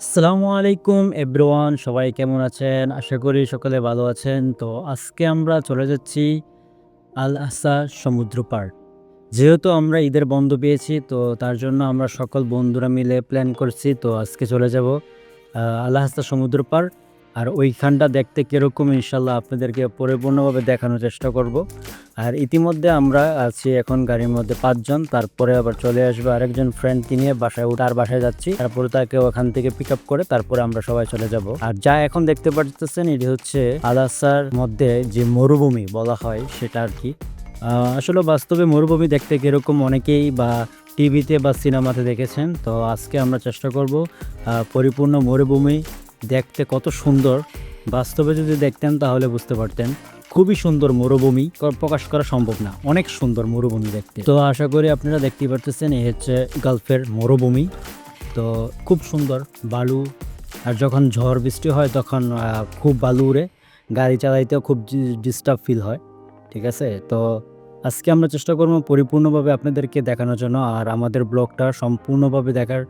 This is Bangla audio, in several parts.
আসসালামু আলাইকুম এভরিওয়ান, সবাই কেমন আছেন? আশা করি সকলে ভালো আছেন। তো আজকে আমরা চলে যাচ্ছি আল আহসা সমুদ্র পাড়। যেহেতু আমরা ঈদের বন্ধ পেয়েছি, তো তার জন্য আমরা সকল বন্ধুরা মিলে প্ল্যান করছি। তো আজকে চলে যাব আল আহসা সমুদ্র পাড়। আর ওইখানটা দেখতে কীরকম ইনশাল্লাহ আপনাদেরকে পরিপূর্ণভাবে দেখানোর চেষ্টা করব। আর ইতিমধ্যে আমরা আছি এখন গাড়ির মধ্যে ৫ জন। তারপরে আবার চলে আসবে আরেকজন ফ্রেন্ডকে নিয়ে তার বাসায় যাচ্ছি। তারপরে তাকে ওখান থেকে পিক আপ করে তারপরে আমরা সবাই চলে যাব। আর যা এখন দেখতে পাচ্ছেন এটি হচ্ছে আল আহসার মধ্যে যে মরুভূমি বলা হয় সেটা আর কি। আসলে বাস্তবে মরুভূমি দেখতে কীরকম অনেকেই বা টিভিতে বা সিনেমাতে দেখেছেন। তো আজকে আমরা চেষ্টা করব পরিপূর্ণ মরুভূমি দেখতে কত সুন্দর। বাস্তবে যদি দেখতেন তাহলে বুঝতে পারতেন খুবই সুন্দর মরুভূমি, প্রকাশ করা সম্ভব না, অনেক সুন্দর মরুভূমি দেখতে। তো আশা করি আপনারা দেখতে পারতেছেন এই হচ্ছে গালফের মরুভূমি। তো খুব সুন্দর বালু, আর যখন ঝড় বৃষ্টি হয় তখন খুব বালু উড়ে, গাড়ি চালাইতেও খুব ডিস্টার্ব ফিল হয়। ঠিক আছে, তো আজকে আমরা চেষ্টা করবো পরিপূর্ণভাবে আপনাদেরকে দেখানোর জন্য। আর আমাদের ব্লগটা সম্পূর্ণভাবে দেখার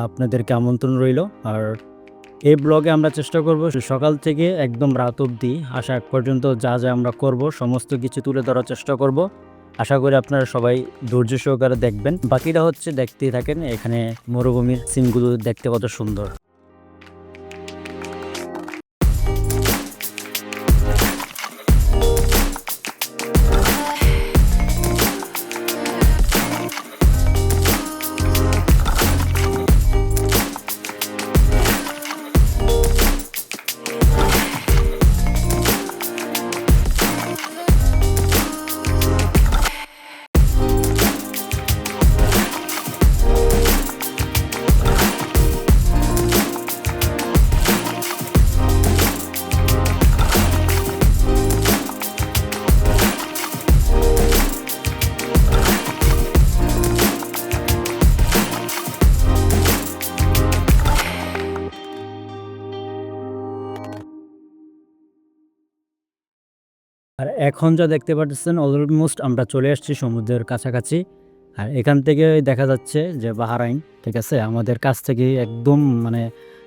আপনাদেরকে আমন্ত্রণ রইল। আর এই ব্লগে আমরা চেষ্টা করব সকাল থেকে একদম রাত অবধি আসা আগ পর্যন্ত যা যা আমরা করব সমস্ত কিছু তুলে ধরার চেষ্টা করব। আশা করি আপনারা সবাই ধৈর্য সহকারে দেখবেন। বাকিটা হচ্ছে দেখতেই থাকেন, এখানে মরুভূমির সিনগুলো দেখতে কত সুন্দর। আর এখন যা দেখতে পাচ্ছেন অলমোস্ট আমরা চলে আসছি সমুদ্রের কাছাকাছি। আর এখান থেকে দেখা যাচ্ছে যে বাহরাইন, ঠিক আছে, আমাদের কাছ থেকে একদম মানে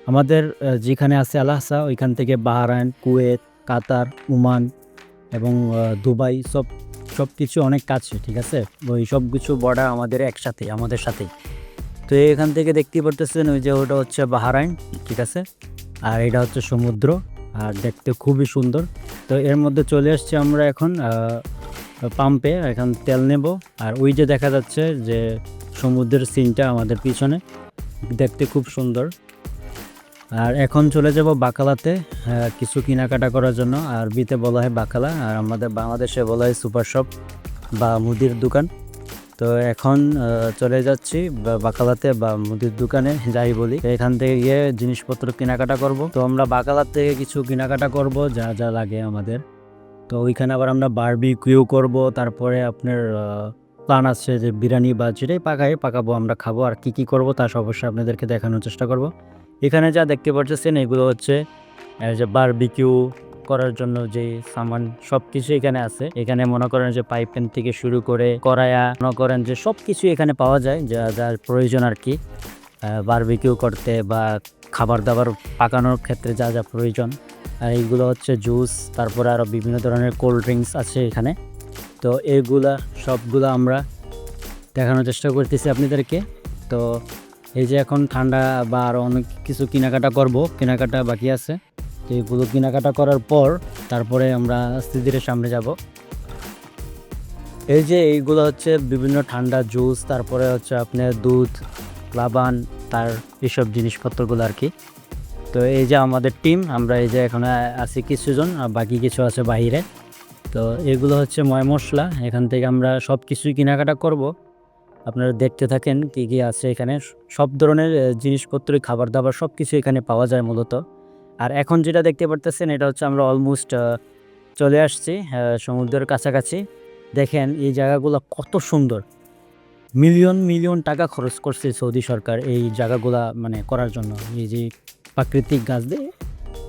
আমাদের যেখানে আছে আল আহসা ওইখান থেকে বাহরাইন, কুয়েত, কাতার, ওমান এবং দুবাই সব কিছু অনেক কাছে। ঠিক আছে, ওই সব কিছু বর্ডার আমাদের একসাথে আমাদের সাথে। তো এখান থেকে দেখতে পারতেছেন ওই যে ওটা হচ্ছে বাহরাইন, ঠিক আছে, আর এটা হচ্ছে সমুদ্র। আর দেখতে খুবই সুন্দর। তো এর মধ্যে চলে আসছি আমরা এখন পাম্পে, এখন তেল নেব। আর ওই যে দেখা যাচ্ছে যে সমুদ্রের সিনটা আমাদের পিছনে, দেখতে খুব সুন্দর। আর এখন চলে যাব বাকালাতে কিছু কেনাকাটা করার জন্য। আরবিতে বলা হয় বাকালা, আর আমাদের বাংলাদেশে বলা হয় সুপার শপ বা মুদির দোকান। তো এখন চলে যাচ্ছি বাকালাতে বা মুদির দোকানে যাই বলি। এখান থেকে গিয়ে জিনিসপত্র কেনাকাটা করব। তো আমরা বাকালার থেকে কিছু কেনাকাটা করব যা যা লাগে আমাদের। তো ওইখানে আবার আমরা বারবিকিউ করব। তারপরে আপনার প্ল্যান আছে যে বিরিয়ানি বা যেটাই পাকাবো আমরা খাবো। আর কি কি করব তা অবশ্যই আপনাদেরকে দেখানোর চেষ্টা করব। এখানে যা দেখতে পাচ্ছেন এগুলো হচ্ছে যে বারবিকিউ করার জন্য যে সামান সব কিছু এখানে আছে। এখানে মনে করেন যে পাইপেন থেকে শুরু করে কড়াইয়া, মনে করেন যে সব কিছু এখানে পাওয়া যায় যা যার প্রয়োজন আর কি, বারবিকিউ করতে বা খাবার দাবার পাকানোর ক্ষেত্রে যা যা প্রয়োজন। আর এইগুলো হচ্ছে জুস, তারপরে আরও বিভিন্ন ধরনের কোল্ড ড্রিঙ্কস আছে এখানে। তো এইগুলা সবগুলো আমরা দেখানোর চেষ্টা করতেছি আপনাদেরকে। তো এই যে এখন ঠান্ডা বা আরও অনেক কিছু কেনাকাটা বাকি আছে। তো এগুলো কেনাকাটা করার পর তারপরে আমরা আস্তে ধীরে সামনে যাব। এই যে এইগুলো হচ্ছে বিভিন্ন ঠান্ডা জুস, তারপরে হচ্ছে আপনার দুধ, লাবান, তার এইসব জিনিসপত্রগুলো আর কি। তো এই যে আমাদের টিম, আমরা এই যে এখানে আছি কিছুজন, আর বাকি কিছু আছে বাহিরে। তো এগুলো হচ্ছে ময় মশলা, এখান থেকে আমরা সব কিছুই কেনাকাটা করব। আপনারা দেখতে থাকেন কী কী আছে এখানে। সব ধরনের জিনিসপত্রই, খাবার দাবার সব কিছু এখানে পাওয়া যায় মূলত। আর এখন যেটা দেখতে পারতেছেন এটা হচ্ছে আমরা অলমোস্ট চলে আসছি সমুদ্রের কাছাকাছি। দেখেন এই জায়গাগুলো কত সুন্দর। মিলিয়ন মিলিয়ন টাকা খরচ করছে সৌদি সরকার এই জায়গাগুলা মানে করার জন্য। এই যে প্রাকৃতিক গাছ দিয়ে,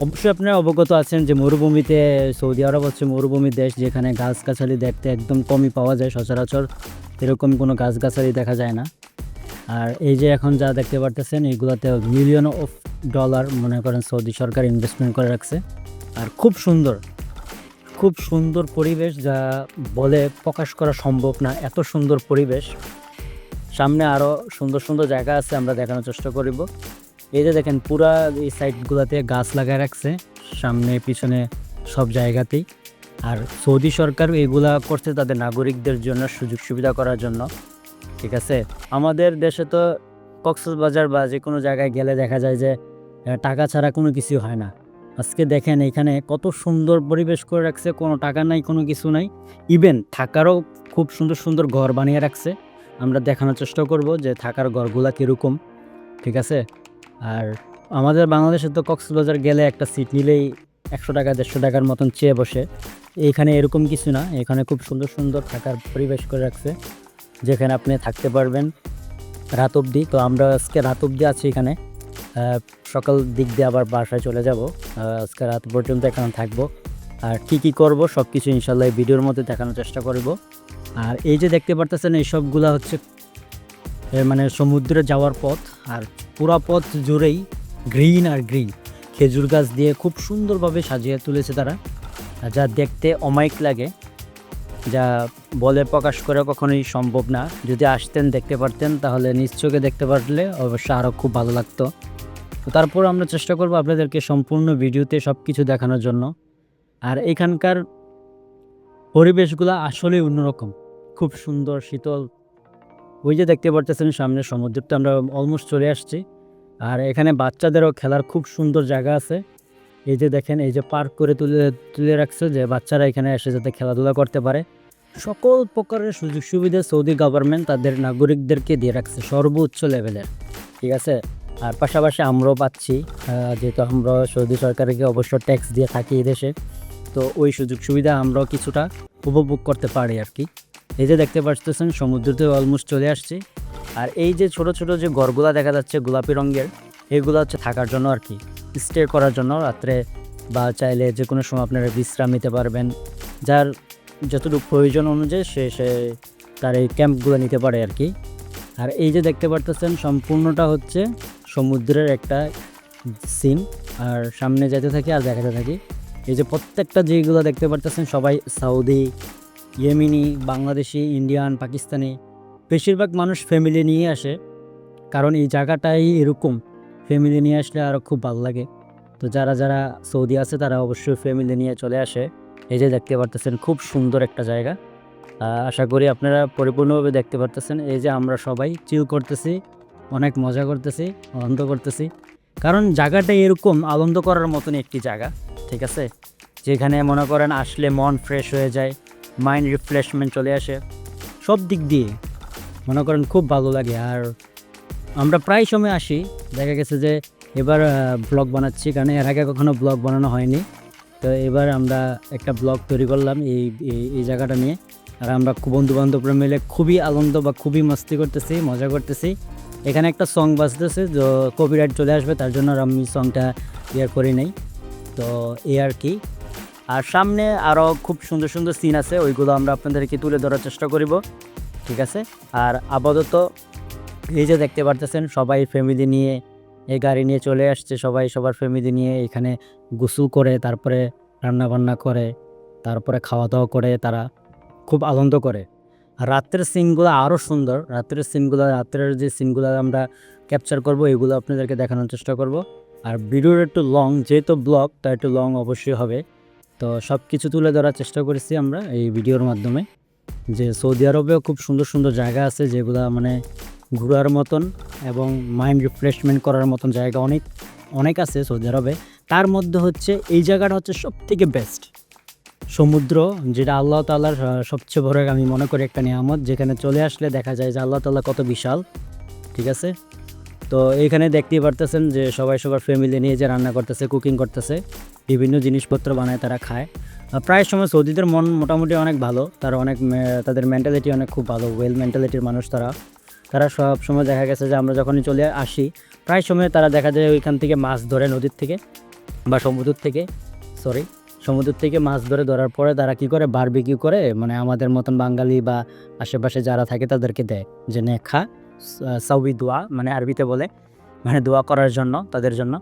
অবশ্যই আপনারা অবগত আছেন যে মরুভূমিতে, সৌদি আরব হচ্ছে মরুভূমি দেশ, যেখানে গাছগাছালি দেখতে একদম কমই পাওয়া যায়। সচরাচর এরকম কোনো গাছগাছালি দেখা যায় না। আর এই যে এখন যা দেখতে পারতেছেন এগুলোতে মিলিয়ন অফ ডলার মনে করেন সৌদি সরকার ইনভেস্টমেন্ট করে রাখছে। আর খুব সুন্দর পরিবেশ, যা বলে প্রকাশ করা সম্ভব না, এত সুন্দর পরিবেশ। সামনে আরও সুন্দর সুন্দর জায়গা আছে, আমরা দেখানোর চেষ্টা করব। এই যে দেখেন পুরা এই সাইডগুলোতে গাছ লাগায় রাখছে, সামনে পিছনে সব জায়গাতেই। আর সৌদি সরকার এগুলা করছে তাদের নাগরিকদের জন্য সুযোগ সুবিধা করার জন্য, ঠিক আছে। আমাদের দেশে তো কক্সবাজার বা যে কোনো জায়গায় গেলে দেখা যায় যে টাকা ছাড়া কোনো কিছু হয় না। আজকে দেখেন এখানে কত সুন্দর পরিবেশ করে রাখছে, কোনো টাকা নাই, কোনো কিছু নাই। ইভেন থাকারও খুব সুন্দর সুন্দর ঘর বানিয়ে রাখছে। আমরা দেখানোর চেষ্টা করব যে থাকার ঘরগুলা কীরকম, ঠিক আছে। আর আমাদের বাংলাদেশে তো কক্সবাজার গেলে একটা সিট নিলেই 100 টাকা 150 টাকার মতন চেয়ে বসে। এইখানে এরকম কিছু না, এখানে খুব সুন্দর সুন্দর থাকার পরিবেশ করে রাখছে, যেখানে আপনি থাকতে পারবেন রাত অবধি। তো আমরা আজকে রাত অবধি আছি এখানে, সকাল দিক দিয়ে আবার বাসায় চলে যাব। আজকে রাত পর্যন্ত এখানে থাকবো। আর কী করব সব কিছু ইনশাল্লাহ এই ভিডিওর মধ্যে দেখানোর চেষ্টা করব। আর এই যে দেখতে পারতেছেন এইসবগুলা হচ্ছে মানে সমুদ্রে যাওয়ার পথ। আর পুরা পথ জুড়েই গ্রিন আর গ্রিন, খেজুর গাছ দিয়ে খুব সুন্দরভাবে সাজিয়ে তুলেছে তারা, যা দেখতে অমায়িক লাগে, যা বলে প্রকাশ করে কখনোই সম্ভব না। যদি আসতেন দেখতে পারতেন তাহলে নিজ চোখে দেখতে পারলে অবশ্যই আরও খুব ভালো লাগতো। তো তারপর আমরা চেষ্টা করব আপনাদেরকে সম্পূর্ণ ভিডিওতে সব কিছু দেখানোর জন্য। আর এখানকার পরিবেশগুলো আসলে অন্যরকম, খুব সুন্দর শীতল। ওই যে দেখতে পারতেছেন সামনে সমুদ্রটা, আমরা অলমোস্ট চলে আসছি। আর এখানে বাচ্চাদেরও খেলার খুব সুন্দর জায়গা আছে। এই যে দেখেন, এই যে পার্ক করে তুলে রাখছে, যে বাচ্চারা এখানে এসে যাতে খেলাধুলা করতে পারে। সকল প্রকারের সুযোগ সুবিধা সৌদি গভর্নমেন্ট তাদের নাগরিকদেরকে দিয়ে রাখছে সর্বোচ্চ লেভেলের, ঠিক আছে। আর পাশাপাশি আমরাও পাচ্ছি, যেহেতু আমরা সৌদি সরকারকে অবশ্য ট্যাক্স দিয়ে থাকি এই দেশে, তো ওই সুযোগ সুবিধা আমরাও কিছুটা উপভোগ করতে পারি আর কি। এই যে দেখতে পাচ্ছেন সমুদ্রতে অলমোস্ট চলে আসছি। আর এই যে ছোট ছোট যে ঘরগুলা দেখা যাচ্ছে গোলাপি রঙের, এগুলো হচ্ছে থাকার জন্য আর কি, স্টে করার জন্য রাত্রে, বা চাইলে যে কোনো সময় আপনারা বিশ্রাম নিতে পারবেন। যার যতটুকু প্রয়োজন অনুযায়ী সে তার এই ক্যাম্পগুলো নিতে পারে আর কি। আর এই যে দেখতে পারতেছেন সম্পূর্ণটা হচ্ছে সমুদ্রের একটা সিন। আর সামনে যেতে থাকি আর দেখাতে থাকি। এই যে প্রত্যেকটা যেগুলো দেখতে পারতেছেন সবাই Saudi, Yemeni, Bangladeshi, Indian, Pakistani, বেশিরভাগ মানুষ ফ্যামিলি নিয়ে আসে, কারণ এই জায়গাটাই এরকম, ফ্যামিলি নিয়ে আসলে আরও খুব ভালো লাগে। তো যারা যারা সৌদি আছে তারা অবশ্যই ফ্যামিলি নিয়ে চলে আসে। এই যে দেখতে পারতেছেন খুব সুন্দর একটা জায়গা, আশা করি আপনারা পরিপূর্ণভাবে দেখতে পারতেছেন। এই যে আমরা সবাই চিল করতেছি, অনেক মজা করতেছি, আনন্দ করতেছি, কারণ জায়গাটা এরকম আনন্দ করার মতন একটি জায়গা, ঠিক আছে। যেখানে মনে করেন আসলে মন ফ্রেশ হয়ে যায়, মাইন্ড রিফ্রেশমেন্ট চলে আসে, সব দিক দিয়ে মনে করেন খুব ভালো লাগে। আর আমরা প্রায় সময় আসি, দেখা গেছে যে এবার ব্লগ বানাচ্ছি, কারণ এর আগে কখনো ব্লগ বানানো হয়নি। তো এবার আমরা একটা ব্লগ তৈরি করলাম এই জায়গাটা নিয়ে। আর আমরা বন্ধুবান্ধবরা মিলে খুবই আনন্দ বা খুবই মস্তি করতেছি, মজা করতেছি। এখানে একটা সং বাজতেছে, যে কপিরাইট চলে আসবে, তার জন্য আমি সংটা করি নাই। তো এই আর কি। আর সামনে আরও খুব সুন্দর সুন্দর সিন আছে, ওইগুলো আমরা আপনাদেরকে তুলে ধরার চেষ্টা করব, ঠিক আছে। আর আপাতত এই যে দেখতে পারতেছেন সবাই ফ্যামিলি নিয়ে এই গাড়ি নিয়ে চলে আসছে, সবাই সবার ফ্যামিলি নিয়ে এখানে গোসল করে, তারপরে রান্নাবান্না করে, তারপরে খাওয়া দাওয়া করে, তারা খুব আনন্দ করে। আর রাত্রের সিনগুলো আরও সুন্দর, রাত্রের যে সিনগুলো আমরা ক্যাপচার করব, এগুলো আপনাদেরকে দেখানোর চেষ্টা করব। আর ভিডিওর একটু লং, যেহেতু ব্লগ তা একটু লং অবশ্যই হবে। তো সব কিছু তুলে ধরার চেষ্টা করেছি আমরা এই ভিডিওর মাধ্যমে, যে সৌদি আরবেও খুব সুন্দর সুন্দর জায়গা আছে যেগুলো মানে ঘোরার মতন এবং মাইন্ড রিফ্রেশমেন্ট করার মতন জায়গা অনেক আছে সৌদি আরবে। তার মধ্যে হচ্ছে এই জায়গাটা হচ্ছে সবথেকে বেস্ট, সমুদ্র, যেটা আল্লাহ তাআলার সবচেয়ে বড় আমি মনে করি একটা নিয়ামত, যেখানে চলে আসলে দেখা যায় যে আল্লাহ তাআলা কত বিশাল, ঠিক আছে। তো এইখানে দেখতেই পারতেছেন যে সবাই সবার ফ্যামিলি নিয়ে যে রান্না করতেছে, কুকিং করতেছে, বিভিন্ন জিনিসপত্র বানায় তারা খায়। প্রায় সময় সৌদিদের মন মোটামুটি অনেক ভালো, তারা তাদের মেন্টালিটি অনেক খুব ভালো, ওয়েল মেন্টালিটির মানুষ তারা সব সময় দেখা গেছে যে আমরা যখনই চলে আসি প্রায় সময় তারা দেখা যায় ওইখান থেকে মাছ ধরে, নদীর থেকে বা সমুদ্র থেকে মাছ ধরার পরে তারা কি করে বারবিকিউ করে, মানে আমাদের মতন বাঙালি বা আশেপাশে যারা থাকে তাদেরকে দেয় যে নে খা। সাউই দোয়া, মানে আরবিতে বলে, মানে দোয়া করার জন্য তাদের জন্য।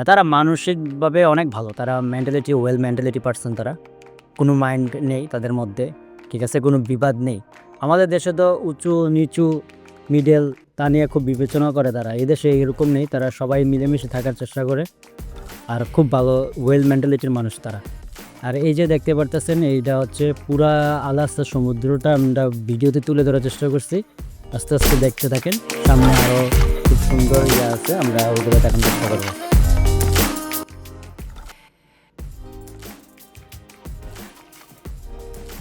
তারা মানসিকভাবে অনেক ভালো, তারা মেন্টালিটি ওয়েল মেন্টালিটি পারসন, তারা কোনো মাইন্ড নেই তাদের মধ্যে, ঠিক আছে, কোনো বিবাদ নেই। আমাদের দেশে তো উঁচু নিচু মিডল তা নিয়ে খুব বিবেচনা করে, তারা এই দেশে এরকম নেই, তারা সবাই মিলেমিশে থাকার চেষ্টা করে, আর খুব ভালো ওয়েল মেন্টালিটির মানুষ তারা। আর এই যে দেখতে পারতেছেন এইটা হচ্ছে পুরা আলাস্কা সমুদ্রটা আমরা ভিডিওতে তুলে ধরার চেষ্টা করছি, আস্তে আস্তে দেখতে থাকেন, সামনে আরও খুব সুন্দর ইয়ে আছে, আমরা ওইগুলো দেখানোর চেষ্টা করবো।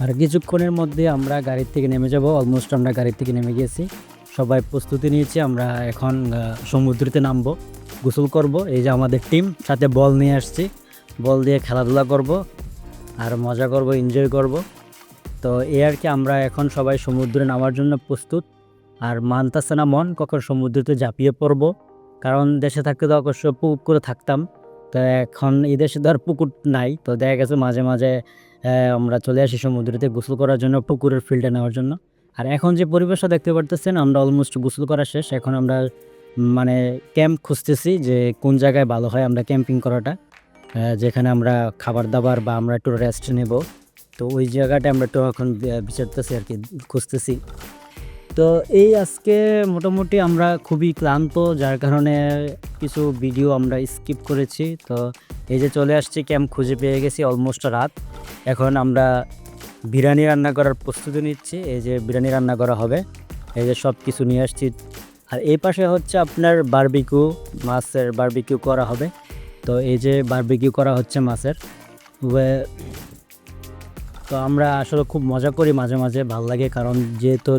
আর কিছুক্ষণের মধ্যে আমরা গাড়ির থেকে নেমে যাব, অলমোস্ট আমরা গাড়ির থেকে নেমে গিয়েছি, সবাই প্রস্তুতি নিয়েছি, আমরা এখন সমুদ্রতে নামবো, গোসল করব। এই যে আমাদের টিম, সাথে বল নিয়ে আসছি, বল দিয়ে খেলাধুলা করব আর মজা করব, এনজয় করব। তো এই আর কি, আমরা এখন সবাই সমুদ্রে নামার জন্য প্রস্তুত। আর মানতাছে না মন কখন সমুদ্রতে ঝাঁপিয়ে পড়ব, কারণ দেশে থাকতে তো অবশ্য পুকুর করে থাকতাম, তো এখন এই দেশে তো আর পুকুর নাই, তো দেখা গেছে মাঝে মাঝে আমরা চলে আসি সমুদ্রতে গোসল করার জন্য, পুকুরের ফিল্ডে নেওয়ার জন্য। আর এখন যে পরিবেশটা দেখতে পারতেছেন, আমরা অলমোস্ট গোসল করা শেষ, এখন আমরা মানে ক্যাম্প খুঁজতেছি যে কোন জায়গায় ভালো হয় আমরা ক্যাম্পিং করাটা, যেখানে আমরা খাবার দাবার বা আমরা একটু রেস্ট নেব, তো ওই জায়গাটা আমরা একটু এখন বিচারতেছি আর কি, খুঁজতেছি। তো এই আজকে মোটামুটি আমরা খুবই ক্লান্ত, যার কারণে কিছু ভিডিও আমরা স্কিপ করেছি। তো এই যে চলে আসছি, ক্যাম্প খুঁজে পেয়ে গেছি, অলমোস্ট রাত, এখন আমরা বিরিয়ানি রান্না করার প্রস্তুতি নিচ্ছি। এই যে বিরিয়ানি রান্না করা হবে, এই যে সব কিছু নিয়ে আসছি। আর এই পাশে হচ্ছে আপনার বারবিকিউ, মাছের বারবিকিউ করা হবে। তো এই যে বারবিকিউ করা হচ্ছে মাছের। তো আমরা আসলে খুব মজা করি মাঝে মাঝে, ভালো লাগে, কারণ যেহেতু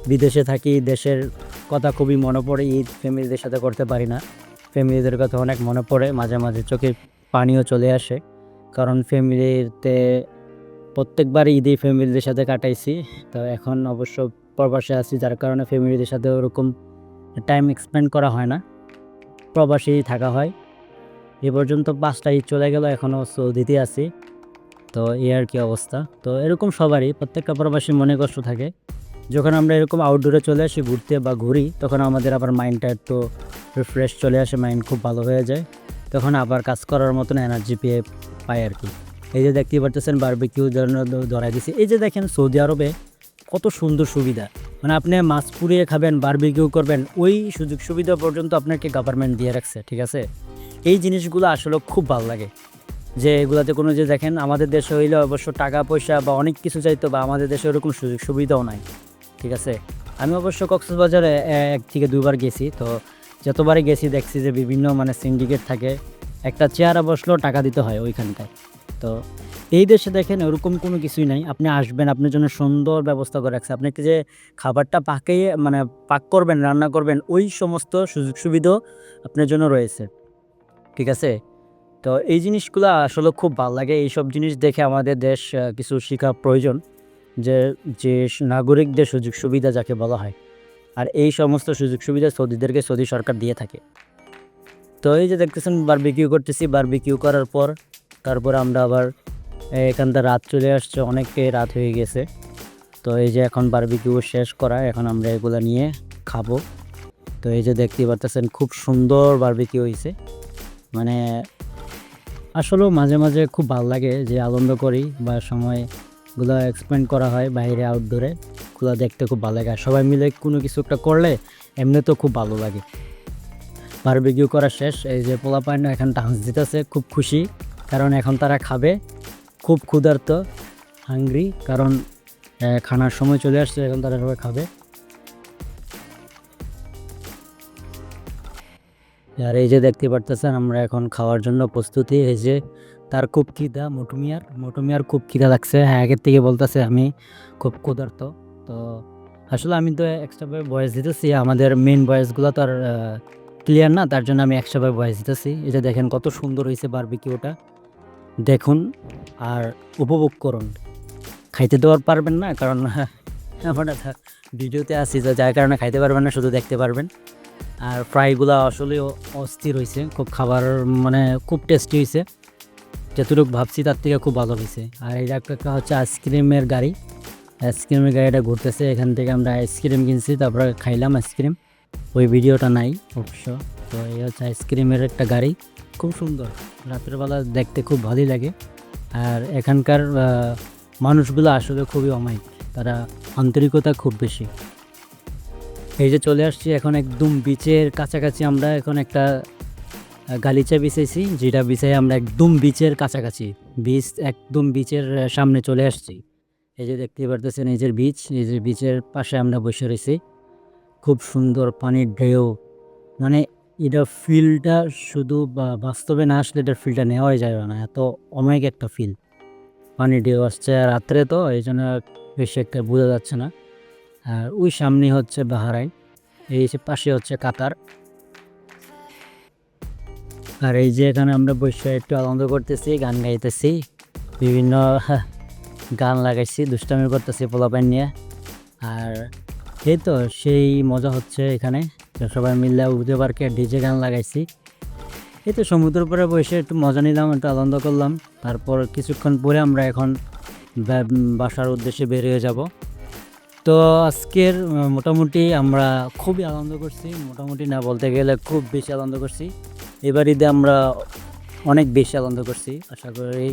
বিদেশে থাকি, দেশের কথা খুবই মনে পড়ে, ঈদ ফ্যামিলিদের সাথে করতে পারি না, ফ্যামিলিদের কথা অনেক মনে পড়ে, মাঝে মাঝে চোখে পানিও চলে আসে, কারণ ফ্যামিলিতে প্রত্যেকবার ঈদই ফ্যামিলিদের সাথে কাটাইছি। তো এখন অবশ্য প্রবাসে আছি, যার কারণে ফ্যামিলিদের সাথে ওরকম টাইম স্পেন্ড করা হয় না, প্রবাসেই থাকা হয়। এ পর্যন্ত 5টা ঈদ চলে গেল, এখনও সৌদিতে আছি। তো এই আর কি অবস্থা। তো এরকম সবারই, প্রত্যেকটা প্রবাসী মনে কষ্ট থাকে, যখন আমরা এরকম আউটডোরে চলে আসি ঘুরতে বা ঘুরি, তখন আমাদের আবার মাইন্ডটা একটু রিফ্রেশ চলে আসে, মাইন্ড খুব ভালো হয়ে যায়, তখন আবার কাজ করার মতন এনার্জি পেয়ে পাই আর কি। এই যে দেখতেই পারতেছেন বারবিকিউ জন্য ধরাই দিছি। এই যে দেখেন সৌদি আরবে কত সুন্দর সুবিধা, মানে আপনি মাছ পুড়িয়ে খাবেন, বারবিকিউ করবেন, ওই সুযোগ সুবিধা পর্যন্ত আপনাকে গভর্নমেন্ট দিয়ে রাখছে, ঠিক আছে। এই জিনিসগুলো আসলে খুব ভালো লাগে, যে এগুলাতে কোনো, যে দেখেন আমাদের দেশে হইলে অবশ্য টাকা পয়সা বা অনেক কিছু চাইতো, বা আমাদের দেশে ওরকম সুযোগ সুবিধাও নাই, ঠিক আছে। আমি অবশ্য কক্সবাজারে 1 থেকে 2বার গেছি, তো যতবারই গেছি দেখছি যে বিভিন্ন মানে সিন্ডিকেট থাকে, একটা চেয়ারে বসলেও টাকা দিতে হয় ওইখানটায়। তো এই দেশে দেখেন ওরকম কোনো কিছুই নাই, আপনি আসবেন, আপনার জন্য সুন্দর ব্যবস্থা করে রাখছে, আপনাকে যে খাবারটা পাকিয়ে মানে পাক করবেন, রান্না করবেন, ওই সমস্ত সুযোগ সুবিধাও আপনার জন্য রয়েছে, ঠিক আছে। তো এই জিনিসগুলো আসলে খুব ভালো লাগে, এইসব জিনিস দেখে আমাদের দেশ কিছু শেখা প্রয়োজন, যে যে নাগরিকদের সুযোগ সুবিধা যাকে বলা হয়, আর এই সমস্ত সুযোগ সুবিধা সৌদিদেরকে সৌদি সরকার দিয়ে থাকে। তো এই যে দেখতেছেন বারবিকিউ করতেছি, বারবিকিউ করার পর তারপর আমরা আবার এখানটা রাত চলে আসছে, অনেকটাই রাত হয়ে গেছে। তো এই যে এখন বারবিকিউ শেষ করা, এখন আমরা এগুলো নিয়ে খাবো। তো এই যে দেখতেই পারতেছেন খুব সুন্দর বারবিকিউ হয়েছে, মানে আসলেও মাঝে মাঝে খুব ভালো লাগে যে আনন্দ করি বা সময়গুলো এক্সপেন্ড করা হয় বাইরে আউটডোরে, গুলো দেখতে খুব ভালো লাগে, আর সবাই মিলে কোনো কিছু একটা করলে এমনি তো খুব ভালো লাগে। বারবিকিউ করা শেষ, এই যে পোলাপাইন এখন ডান্স দিতেছে, খুব খুশি, কারণ এখন তারা খাবে, খুব ক্ষুধার্ত, হাংরি, কারণ খানার সময় চলে আসছে, এখন তারা সবাই খাবে। আর এই যে দেখতে পারতেছেন আমরা এখন খাওয়ার জন্য প্রস্তুতি, এই যে তার খুব খিদা, মোটুমিয়ার খুব খিদা লাগছে, হ্যাঁ আগের থেকে বলতেছে আমি খুব ক্ষুধার্ত। তো আসলে আমি তো এক্সট্রাভাবে ভয়েস দিতেছি, আমাদের মেন ভয়েসগুলো তো আর ক্লিয়ার না, তার জন্য আমি এক্সট্রাভাবে ভয়েস দিতেছি। এই যে দেখেন কত সুন্দর হয়েছে বারবিকিউটা, দেখুন আর উপভোগ করুন। খাইতে দেওয়ার পারবেন না, কারণ আমরা ভিডিওতে আসি, তো যার কারণে খাইতে পারবেন না, শুধু দেখতে পারবেন। আর ফ্রাইগুলো আসলে অস্থির হয়েছে, খুব খাবার মানে খুব টেস্টি হয়েছে, যতটুকু ভাবছি তার থেকে খুব ভালো হয়েছে। আর এটা একটা হচ্ছে আইসক্রিমের গাড়ি, আইসক্রিমের গাড়িটা ঘুরতেছে, এখান থেকে আমরা আইসক্রিম কিনছি, তারপরে খাইলাম আইসক্রিম। ওই ভিডিওটা নাই অবশ্য। তো এই হচ্ছে আইসক্রিমের একটা গাড়ি, খুব সুন্দর, রাতের বেলা দেখতে খুব ভালোই লাগে। আর এখানকার মানুষগুলো আসলে খুবই অমায়িক, তারা আন্তরিকতা খুব বেশি। এই যে চলে আসছি এখন একদম বিচের কাছাকাছি, আমরা এখন একটা গালিচা বিছাইছি, যেটা বিছাই আমরা একদম বিচের কাছাকাছি, বিচ একদম বিচের সামনে চলে আসছি। এই যে দেখতে পারতেছেন এই যে বিচ, এই যে বিচের পাশে আমরা বসে রয়েছি, খুব সুন্দর পানির ঢেউ, মানে এটা ফিলটা শুধু বাস্তবে না আসলে এটার ফিলটা নেওয়াই যাবে না, এত অমায়িক একটা ফিল। পানির ঢেউ আসছে আর রাত্রে তো এই জন্য বেশি একটা বোঝা যাচ্ছে না। আর ওই সামনে হচ্ছে বাহারাইন, এই যে পাশে হচ্ছে কাতার। আর এই যে এখানে আমরা বসে একটু আনন্দ করতেছি, গান গাইতেছি, বিভিন্ন গান লাগাইছি, দুষ্টামি করতেছি পোলাপাইন নিয়ে। আর এই তো সেই মজা হচ্ছে এখানে, তো সবাই মিলে উঠতে পার্কে ডিজে গান লাগাইছি। এই তো সমুদ্রের উপরে বসে একটু মজা নিলাম, একটু আনন্দ করলাম। তারপর কিছুক্ষণ পরে আমরা এখন বাসার উদ্দেশ্যে বের হয়ে যাব। তো আজকের মোটামুটি আমরা খুবই আনন্দ করছি, মোটামুটি না বলতে গেলে খুব বেশি আনন্দ করছি। এবার ঈদে আমরা অনেক বেশি আনন্দ করছি, আশা করি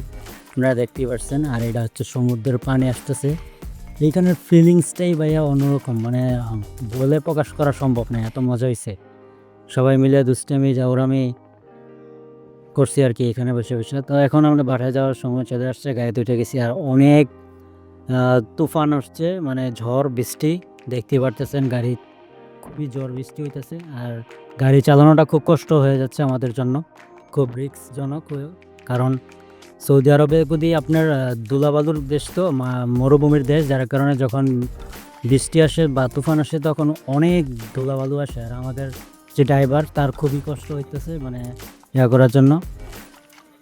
আপনারা দেখতেই পারছেন। আর এটা হচ্ছে সমুদ্রের পানি আসতেছে, এইখানের ফিলিংসটাই ভাইয়া অন্যরকম, মানে বলে প্রকাশ করা সম্ভব না, এত মজা হয়েছে। সবাই মিলে দুষ্টামি জাউরামি করছি আর কি এখানে বসে বসে। তো এখন আমরা বাসায় যাওয়ার সময় চলে আসছে, গাড়িতে উঠে গেছি। আর অনেক তুফান আসছে, মানে ঝড় বৃষ্টি, দেখতে পারতেছেন গাড়ি খুবই ঝড় বৃষ্টি হইতেছে। আর গাড়ি চালানোটা খুব কষ্ট হয়ে যাচ্ছে আমাদের জন্য, খুব রিস্কজনক, কারণ সৌদি আরবে যদি আপনার ধুলাবালুর দেশ, তো মরুভূমির দেশ, যার কারণে যখন বৃষ্টি আসে বা তুফান আসে তখন অনেক ধুলাবালু আসে। আর আমাদের যে ড্রাইভার তার খুবই কষ্ট হইতেছে মানে ইয়া করার জন্য।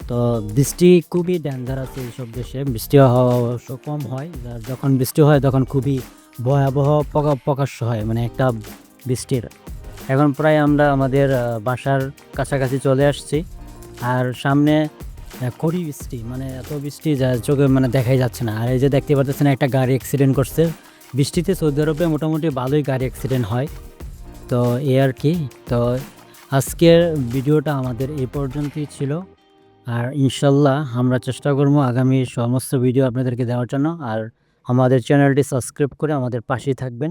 তো বৃষ্টি খুবই ডেঞ্জারাস এইসব দেশে, বৃষ্টি অবশ্য কম হয়, যখন বৃষ্টি হয় তখন খুবই ভয়াবহ প্রকাশ্য হয়, মানে একটা বৃষ্টির। এখন প্রায় আমরা আমাদের বাসার কাছাকাছি চলে আসছি। আর সামনে খড়ি বৃষ্টি, মানে এত বৃষ্টি যা চোখে মানে দেখাই যাচ্ছে না। আর এই যে দেখতে পাচ্ছেন একটা গাড়ি অ্যাক্সিডেন্ট করছে বৃষ্টিতে। সৌদি আরবে মোটামুটি ভালোই গাড়ি অ্যাক্সিডেন্ট হয়। তো এই আর কি। তো আজকের ভিডিওটা আমাদের এই পর্যন্তই ছিল। আর ইনশাল্লাহ আমরা চেষ্টা করবো আগামী সমস্ত ভিডিও আপনাদেরকে দেওয়ার জন্য। আর আমাদের চ্যানেলটি সাবস্ক্রাইব করে আমাদের পাশেই থাকবেন।